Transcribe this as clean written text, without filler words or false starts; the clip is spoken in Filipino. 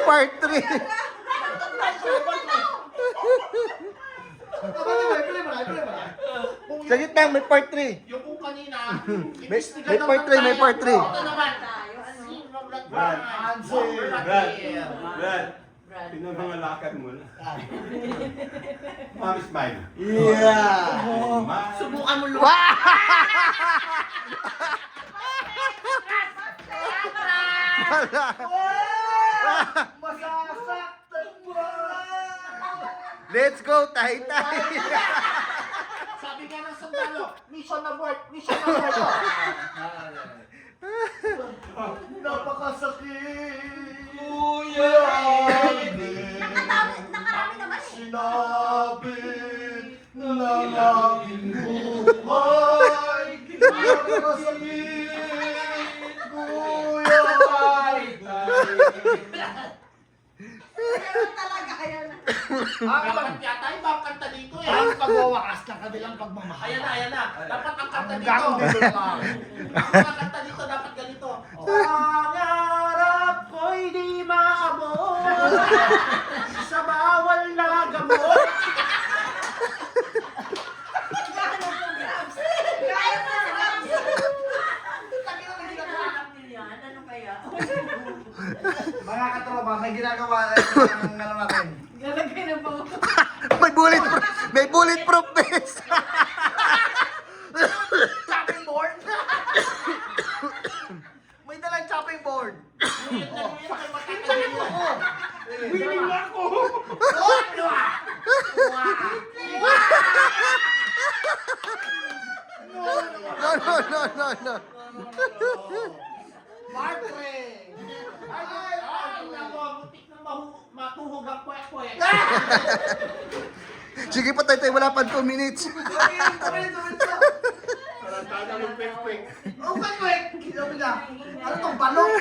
part 3. Sa gitna, may part 3. Yung kung kanina, May part 3, may part 3. Ito naman. Sino Brad. Brad. Brad, sino mga lakad mo na? Mami smile. Yeah! Smile. Subukan mo Masasaktan mo! Let's go, tay-tay. Sabi nga ng sundalo, mission abort, mission abort. Napakasakit! Kuya! Nakarami naman eh. Sinabi ng aking buhay! Napakasakit! Kuya! Ganun talaga yan. Dapat yata ibang kanta dito eh. Ang pagwawakas ng kabilang pagmamahal. Ayan na. Dapat ang kanta dito. Hanggang dito lang. Ang mga kanta dito dapat ganito. Pangarap ko'y di maabot sa bawal na gamot. Kaya mo na Rams. Sabi ko may ginagawa nila yan. Ano kaya? Mga katropa, may ginagawa ng ano natin. Galagay na pa. May bulletproof vest. Chopping board? May dalang chopping board. Willing ako! No. Martre! Ay, nako, butik na matuhog ang kwek-kwek. Sige pa, tay-tay, wala pa 2 minutes. Parang taga ng quick-quick. Oh, quick! Sabi niya, ano tong balok?